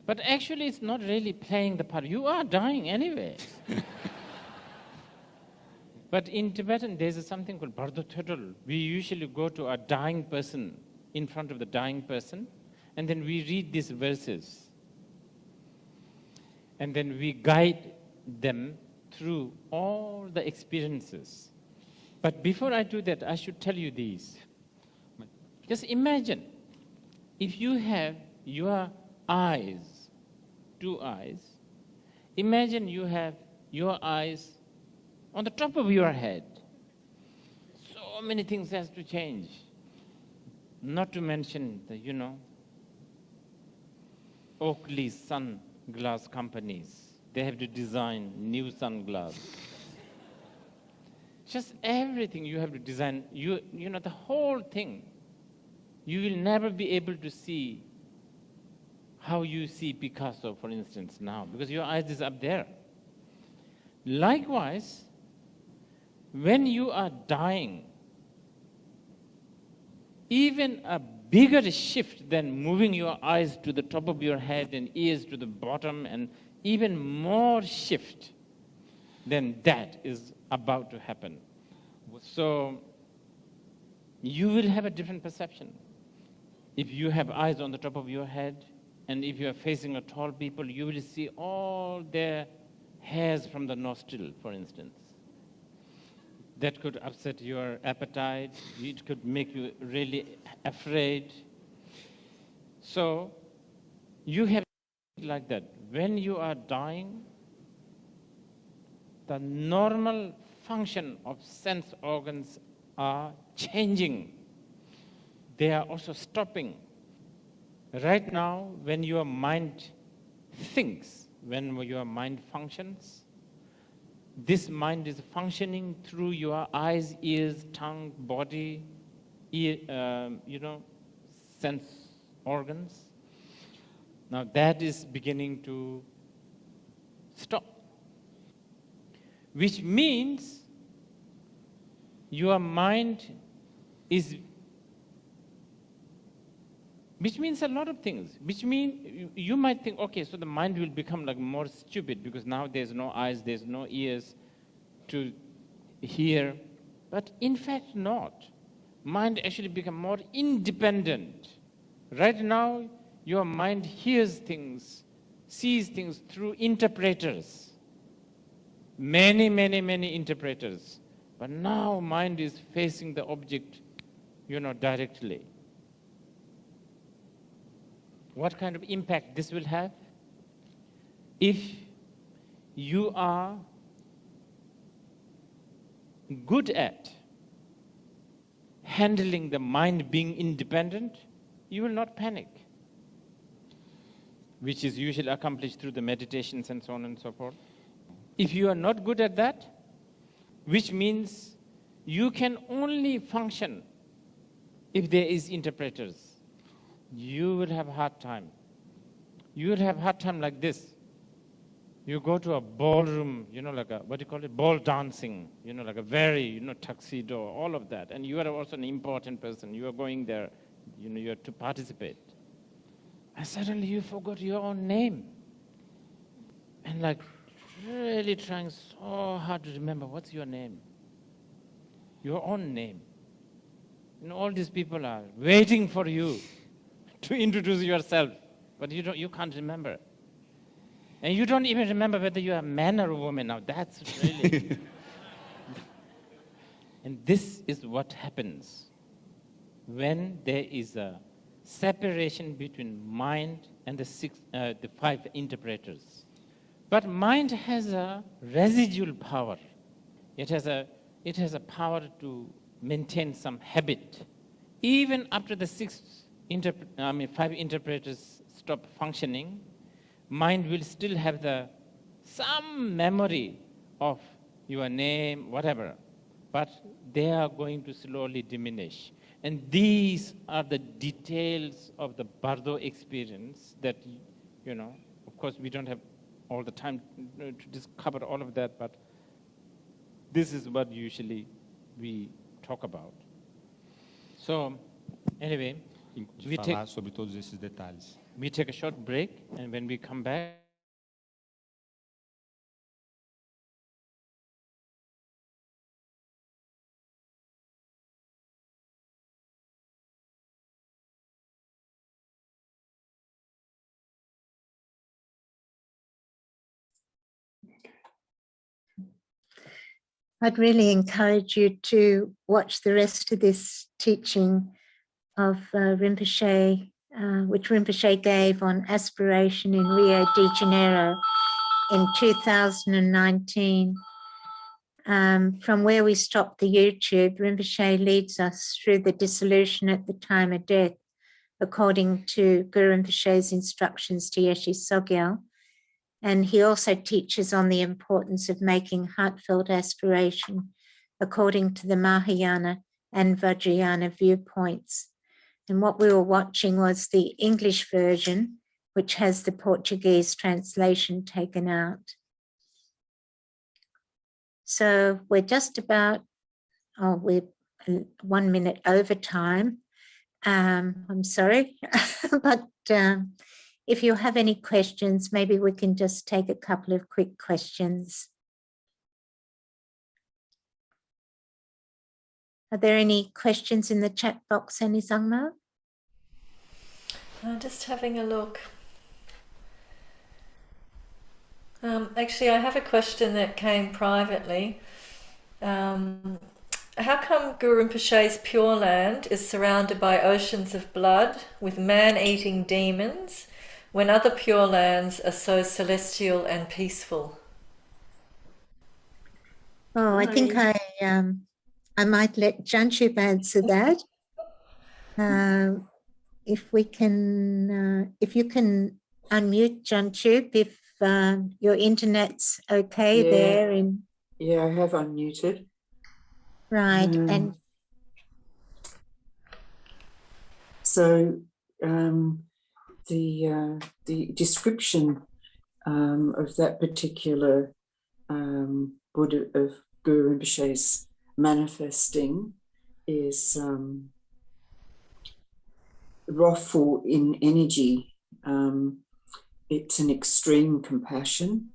But actually, it's not really playing the part. You are dying anyway. But in Tibetan, there's something called bardo todol. We usually go to a dying person, in front of the dying person, and then we read these verses. And then we guide them through all the experiences. But before I do that, I should tell you these. Just imagine if you have your eyes, 2 eyes, imagine you have your eyes on the top of your head. So many things has to change. Not to mention the, Oakley sunglass companies. They have to design new sunglasses. Just everything you have to design, the whole thing. You will never be able to see how you see Picasso, for instance, now, because your eyes is up there. Likewise, when you are dying, even a bigger shift than moving your eyes to the top of your head and ears to the bottom, and even more shift than that is about to happen. So you will have a different perception. If you have eyes on the top of your head, and if you are facing a tall people, you will see all their hairs from the nostril, for instance. That could upset your appetite. It could make you really afraid. So you have like that. When you are dying, the normal function of sense organs are changing. They are also stopping. Right now, when your mind thinks, when your mind functions, this mind is functioning through your eyes, ears, tongue, body, sense organs. Now that is beginning to stop, which means your mind is, which means a lot of things, which mean you might think, okay, so the mind will become like more stupid because now there's no eyes, there's no ears to hear, but in fact not. Mind actually become more independent. Right now, your mind hears things, sees things through interpreters. Many, many, many interpreters. But now mind is facing the object, directly. What kind of impact this will have? If you are good at handling the mind being independent, you will not panic, which is usually accomplished through the meditations and so on and so forth. If you are not good at that, which means you can only function if there is interpreters, you will have a hard time. You will have a hard time like this. You go to a ballroom, like a, what do you call it, ball dancing, like a very, tuxedo, all of that. And you are also an important person. You are going there, you are to participate. And suddenly you forgot your own name. And like really trying so hard to remember, what's your name? Your own name. All these people are waiting for you to introduce yourself, but you can't remember. And you don't even remember whether you are a man or a woman. Now that's really... And this is what happens when there is a separation between mind and the 5 interpreters. But mind has a residual power. It has a power to maintain some habit. Even after the 5 interpreters stop functioning, mind will still have some memory of your name, whatever, but they are going to slowly diminish. And these are the details of the Bardo experience that, of course we don't have all the time to discover all of that, but this is what usually we talk about. So, anyway, falar sobre todos esses detalhes. We take a short break, and when we come back, I'd really encourage you to watch the rest of this teaching of Rinpoche which Rinpoche gave on aspiration in Rio de Janeiro in 2019. From where we stopped the YouTube, Rinpoche leads us through the dissolution at the time of death, according to Guru Rinpoche's instructions to Yeshe Sogyal. And he also teaches on the importance of making heartfelt aspiration according to the Mahayana and Vajrayana viewpoints. And what we were watching was the English version, which has the Portuguese translation taken out. So we're just about, we're 1 minute over time. I'm sorry, but if you have any questions, maybe we can just take a couple of quick questions. Are there any questions in the chat box, Annie Sangma? Just having a look. Actually, I have a question that came privately. How come Guru Rinpoche's Pure Land is surrounded by oceans of blood with man-eating demons when other Pure Lands are so celestial and peaceful? Oh, I think I might let Jangchub answer that. If we can, if you can unmute Jangchub, if your internet's okay there. Yeah, I have unmuted. Right, and so the description of that particular Buddha of Guru Rinpoche's manifesting is wrathful in energy. It's an extreme compassion.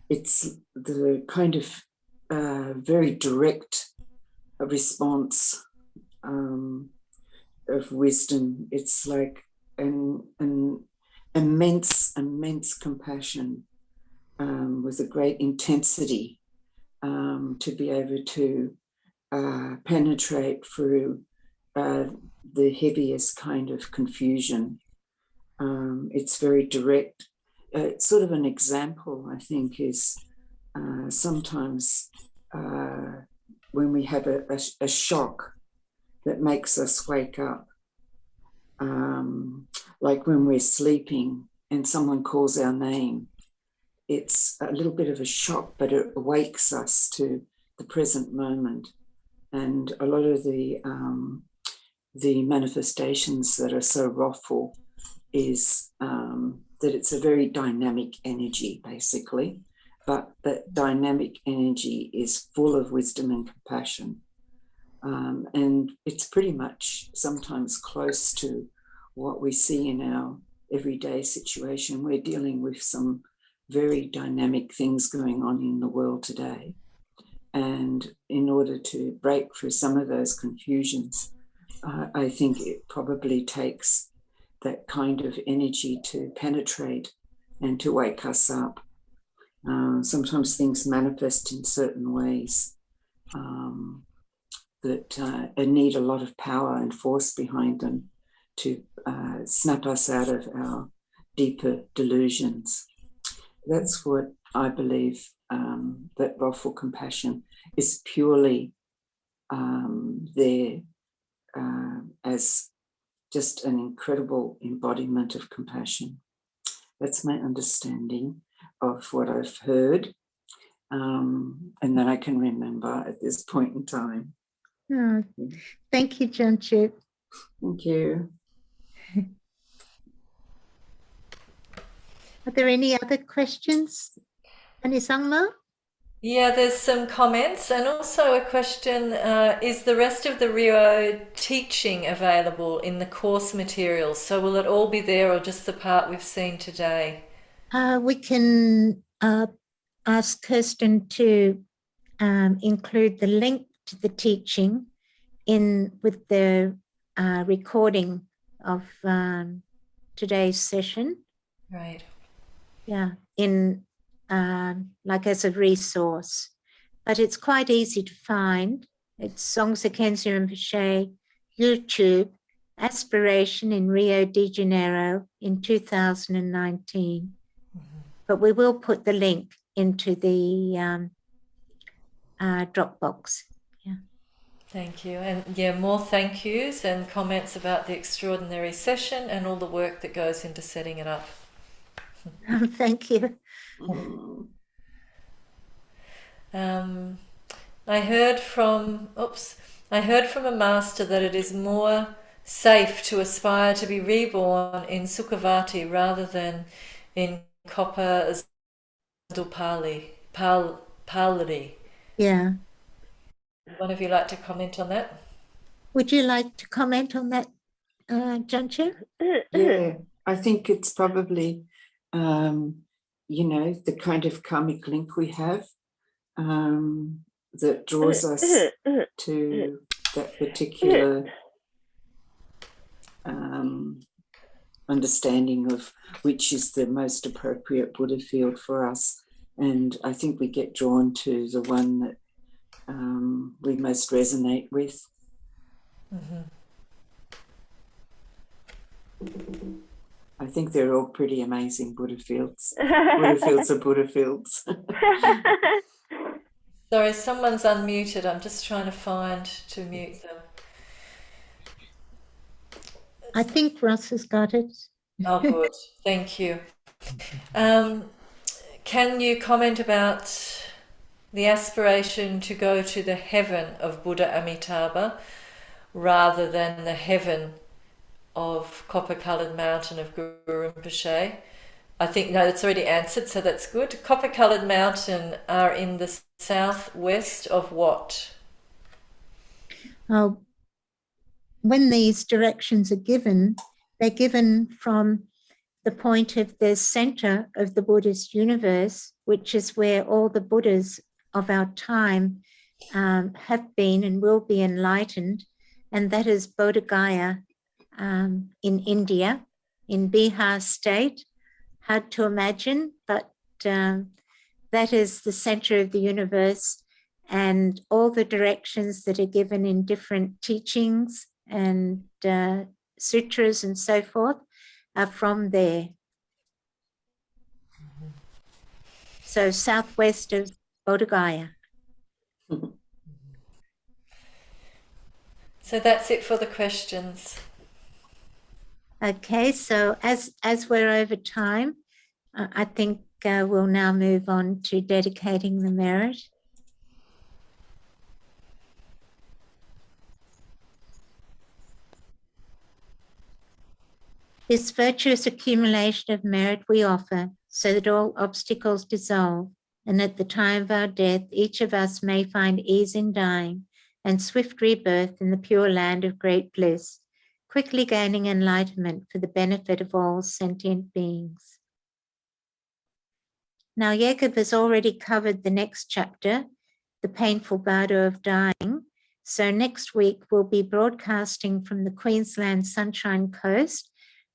It's the kind of very direct response of wisdom. It's like an immense compassion with a great intensity to be able to penetrate through the heaviest kind of confusion. It's very direct. It's sort of an example, I think, is sometimes when we have a shock that makes us wake up, like when we're sleeping and someone calls our name. It's a little bit of a shock, but it awakes us to the present moment. And a lot of the manifestations that are so wrathful is that it's a very dynamic energy, basically, but that dynamic energy is full of wisdom and compassion. And it's pretty much sometimes close to what we see in our everyday situation. We're dealing with some very dynamic things going on in the world today. And in order to break through some of those confusions, I think it probably takes that kind of energy to penetrate and to wake us up. Sometimes things manifest in certain ways that need a lot of power and force behind them to snap us out of our deeper delusions. That's what I believe, that wrathful compassion is purely there as just an incredible embodiment of compassion. That's my understanding of what I've heard and that I can remember at this point in time. oh, thank you, Jangchub. Thank you. Are there any other questions, Annie Sangma? Yeah, there's some comments and also a question, is the rest of the Rio teaching available in the course materials? So will it all be there or just the part we've seen today? We can ask Kirsten to include the link to the teaching with the recording of today's session. Right. Yeah, like as a resource, but it's quite easy to find. It's Songtse Khyentse Rinpoche YouTube, Aspiration in Rio de Janeiro in 2019. But we will put the link into the Dropbox. Yeah. Thank you. And yeah, more thank yous and comments about the extraordinary session and all the work that goes into setting it up. Thank you. I heard from a master that it is more safe to aspire to be reborn in Sukhavati rather than in Copper Dupali. Yeah. One of you like to comment on that? Would you like to comment on that, Jangchub? Yeah, I think it's probably, you know, the kind of karmic link we have that draws us to that particular understanding of which is the most appropriate Buddha field for us. And I think we get drawn to the one that we most resonate with. I think they're all pretty amazing Buddha fields. Buddha fields are Buddha fields. Sorry, someone's unmuted. I'm just trying to find to mute them. I think Ross has got it. Oh, good. Thank you. Can you comment about the aspiration to go to the heaven of Buddha Amitabha rather than the heaven of Copper-Coloured Mountain of Guru Rinpoche? I think, no, that's already answered, so that's good. Copper-Coloured Mountain are in the southwest of what? When these directions are given, they're given from the point of the center of the Buddhist universe, which is where all the Buddhas of our time have been and will be enlightened, and that is Bodh Gaya in India, in Bihar state. Hard to imagine, but that is the center of the universe, and all the directions that are given in different teachings and sutras and so forth are from there. So southwest of Bodh Gaya. So that's it for the questions. Okay, so as we're over time, I think we'll now move on to dedicating the merit. This virtuous accumulation of merit we offer so that all obstacles dissolve, and at the time of our death, each of us may find ease in dying and swift rebirth in the pure land of great bliss, quickly gaining enlightenment for the benefit of all sentient beings. Now, Jacob has already covered the next chapter, the painful bardo of dying. So next week, we'll be broadcasting from the Queensland Sunshine Coast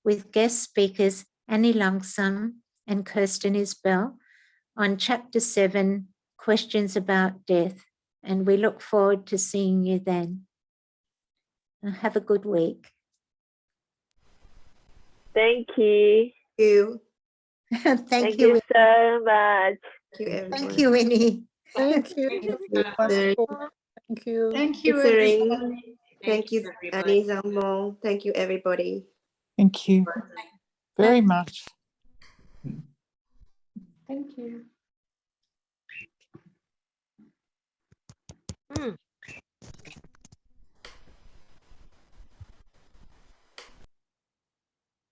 with guest speakers Annie Langsam and Kirsten Isbell on Chapter 7, Questions About Death. And we look forward to seeing you then. Have a good week. Thank you. Thank you so much. Thank you, Winnie. Thank you. Thank you. Thank you, everybody. Thank you, Annie Zambon. Thank you, everybody. Thank you very much. Thank you.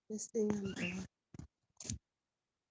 This thing.